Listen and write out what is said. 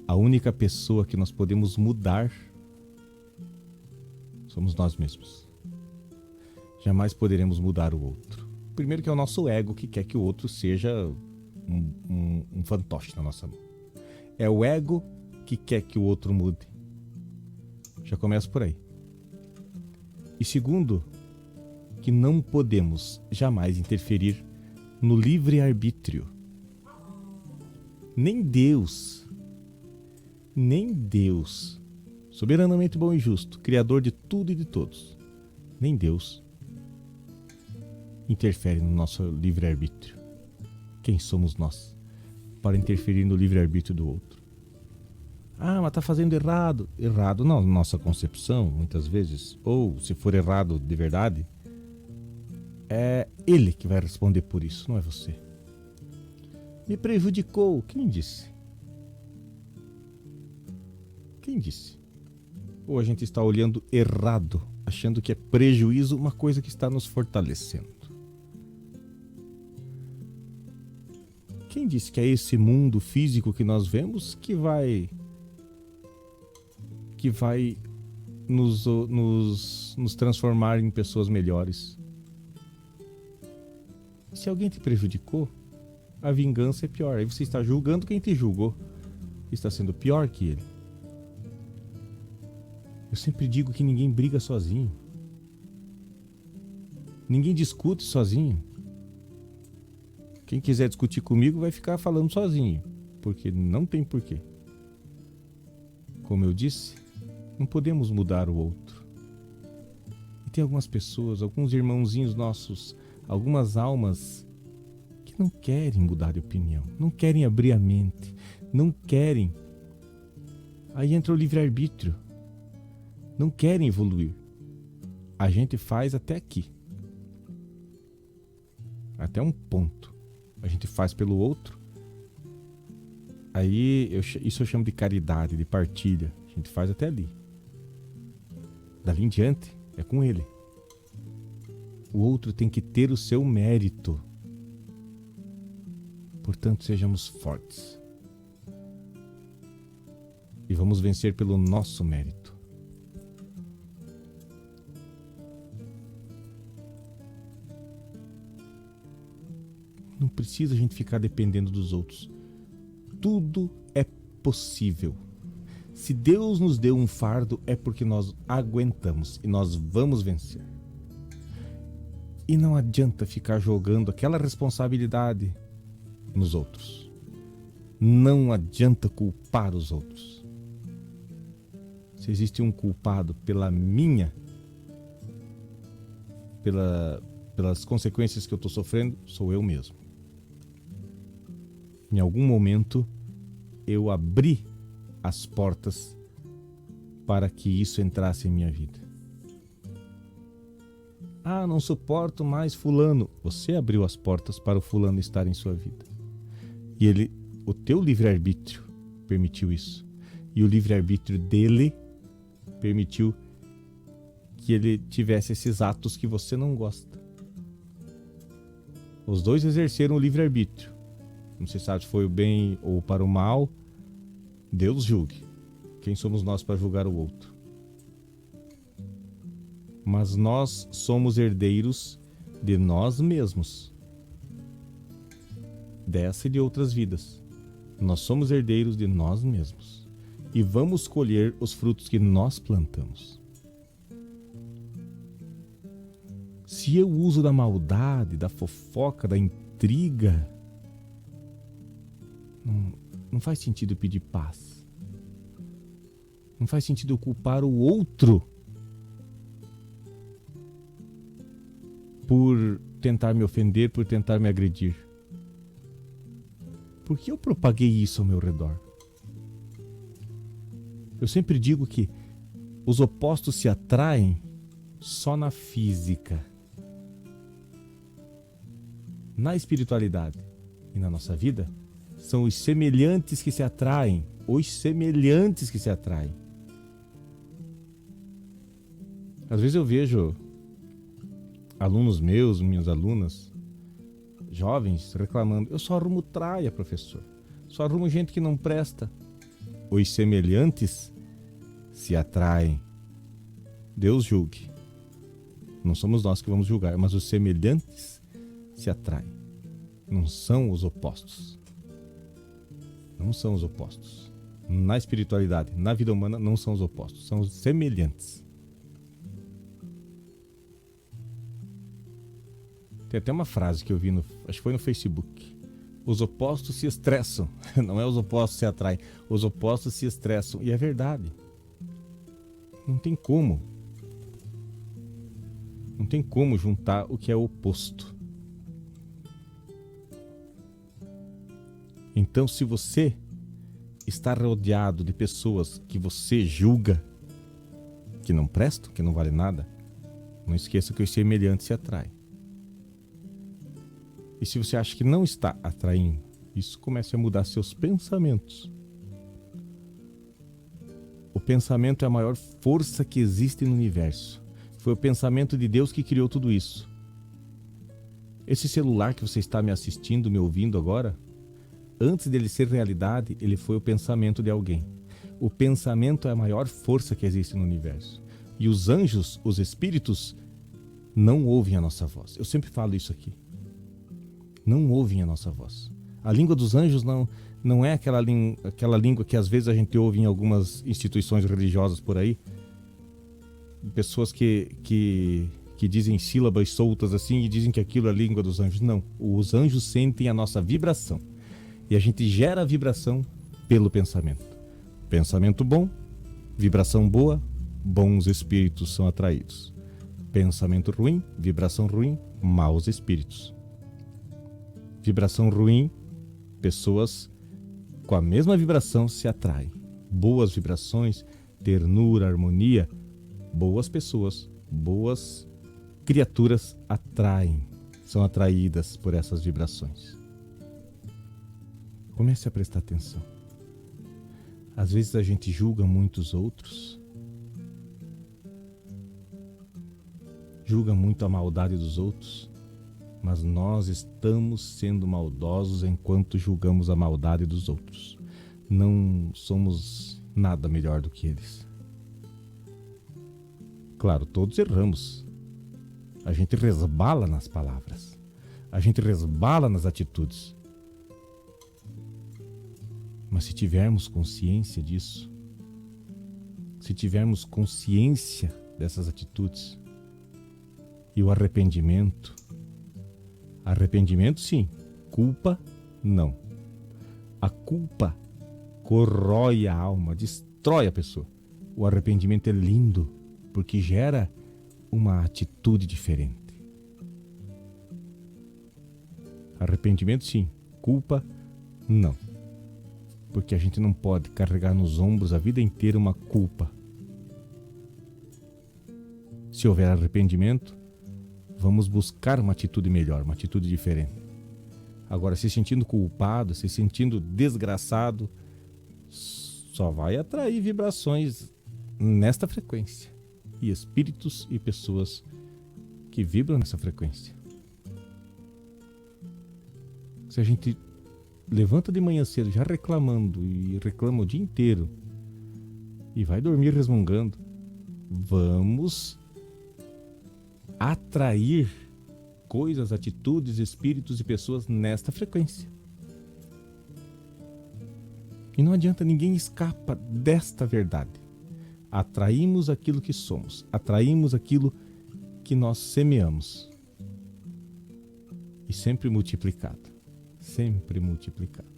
A única pessoa que nós podemos mudar somos nós mesmos. Jamais poderemos mudar o outro. Primeiro que é o nosso ego que quer que o outro seja um fantoche na nossa mão. É o ego que quer que o outro mude. Já começa por aí. E segundo, que não podemos jamais interferir no livre-arbítrio. Nem Deus, soberanamente bom e justo, criador de tudo e de todos, nem Deus interfere no nosso livre-arbítrio. Quem somos nós para interferir no livre-arbítrio do outro? Ah, mas tá fazendo errado. Errado na nossa concepção, muitas vezes. Ou, se for errado de verdade, é ele que vai responder por isso, não é você. Me prejudicou. Quem disse? Quem disse? Ou a gente está olhando errado, achando que é prejuízo uma coisa que está nos fortalecendo. Quem disse que é esse mundo físico que nós vemos que vai nos transformar em pessoas melhores? Se alguém te prejudicou, a vingança é pior. Aí você está julgando quem te julgou. Está sendo pior que ele. Eu sempre digo que ninguém briga sozinho. Ninguém discute sozinho. Quem quiser discutir comigo vai ficar falando sozinho, porque não tem porquê. Como eu disse, não podemos mudar o outro. E tem algumas pessoas, alguns irmãozinhos nossos, algumas almas que não querem mudar de opinião, não querem abrir a mente, não querem. Aí entra o livre-arbítrio. Não querem evoluir. A gente faz até aqui. Até um ponto. A gente faz pelo outro. Aí isso eu chamo de caridade, de partilha. A gente faz até ali. Dali em diante é com ele. O outro tem que ter o seu mérito. Portanto, sejamos fortes. E vamos vencer pelo nosso mérito. Não precisa a gente ficar dependendo dos outros. Tudo é possível. Se Deus nos deu um fardo, é porque nós aguentamos e nós vamos vencer. E não adianta ficar jogando aquela responsabilidade nos outros. Não adianta culpar os outros. Se existe um culpado pelas consequências que eu estou sofrendo, sou eu mesmo. Em algum momento, eu abri as portas para que isso entrasse em minha vida. Ah, não suporto mais fulano. Você abriu as portas para o fulano estar em sua vida. E o teu livre-arbítrio permitiu isso. E o livre-arbítrio dele permitiu que ele tivesse esses atos que você não gosta. Os dois exerceram o livre-arbítrio. Não se sabe se foi o bem ou para o mal. Deus julgue. Quem somos nós para julgar o outro? Mas nós somos herdeiros de nós mesmos. Dessa e de outras vidas. Nós somos herdeiros de nós mesmos. E vamos colher os frutos que nós plantamos. Se eu uso da maldade, da fofoca, da intriga, não faz sentido pedir paz. Não faz sentido eu culpar o outro por tentar me ofender, por tentar me agredir. Por que eu propaguei isso ao meu redor? Eu sempre digo que os opostos se atraem só na física. Na espiritualidade e na nossa vida, são os semelhantes que se atraem. Os semelhantes que se atraem. Às vezes eu vejo alunos meus, minhas alunas, jovens, reclamando: eu só arrumo traia, professor. Só arrumo gente que não presta. os semelhantes se atraem. Deus julgue. Não somos nós que vamos julgar, mas os semelhantes se atraem. Não são os opostos. Não são os opostos. Na espiritualidade, na vida humana, não são os opostos, são os semelhantes. Tem até uma frase que eu vi, acho que foi no Facebook. Os opostos se estressam. Não é os opostos se atraem. Os opostos se estressam. E é verdade. Não tem como. Não tem como juntar o que é oposto. Então, se você está rodeado de pessoas que você julga que não prestam, que não vale nada, não esqueça que os semelhantes se atraem. E se você acha que não está atraindo, isso comece a mudar seus pensamentos. O pensamento é a maior força que existe no universo. Foi o pensamento de Deus que criou tudo isso. Esse celular que você está me assistindo, me ouvindo agora, antes dele ser realidade, ele foi o pensamento de alguém. O pensamento é a maior força que existe no universo. E os anjos, os espíritos, não ouvem a nossa voz. Eu sempre falo isso aqui. Não ouvem a nossa voz. A língua dos anjos não é aquela língua que às vezes a gente ouve em algumas instituições religiosas por aí. Pessoas que dizem sílabas soltas assim e dizem que aquilo é a língua dos anjos. Não, os anjos sentem a nossa vibração. E a gente gera a vibração pelo pensamento. Pensamento bom, vibração boa, bons espíritos são atraídos. Pensamento ruim, vibração ruim, maus espíritos. Vibração ruim, pessoas com a mesma vibração se atraem. Boas vibrações, ternura, harmonia, boas pessoas, boas criaturas atraem, são atraídas por essas vibrações. Comece a prestar atenção. Às vezes a gente julga muitos outros, julga muito a maldade dos outros, mas nós estamos sendo maldosos enquanto julgamos a maldade dos outros. Não somos nada melhor do que eles. Claro, todos erramos. A gente resbala nas palavras. A gente resbala nas atitudes. Mas se tivermos consciência disso, se tivermos consciência dessas atitudes e o arrependimento sim, culpa não. A culpa corrói a alma, destrói a pessoa. O arrependimento é lindo porque gera uma atitude diferente. Arrependimento sim, culpa não. Porque a gente não pode carregar nos ombros a vida inteira uma culpa. Se houver arrependimento, vamos buscar uma atitude melhor, uma atitude diferente. Agora, se sentindo culpado, se sentindo desgraçado, só vai atrair vibrações nesta frequência. E espíritos e pessoas que vibram nessa frequência. Se a gente levanta de manhã cedo já reclamando e reclama o dia inteiro e vai dormir resmungando, vamos atrair coisas, atitudes, espíritos e pessoas nesta frequência. E não adianta, ninguém escapa desta verdade. Atraímos aquilo que somos, atraímos aquilo que nós semeamos. E sempre multiplicado, sempre multiplicado.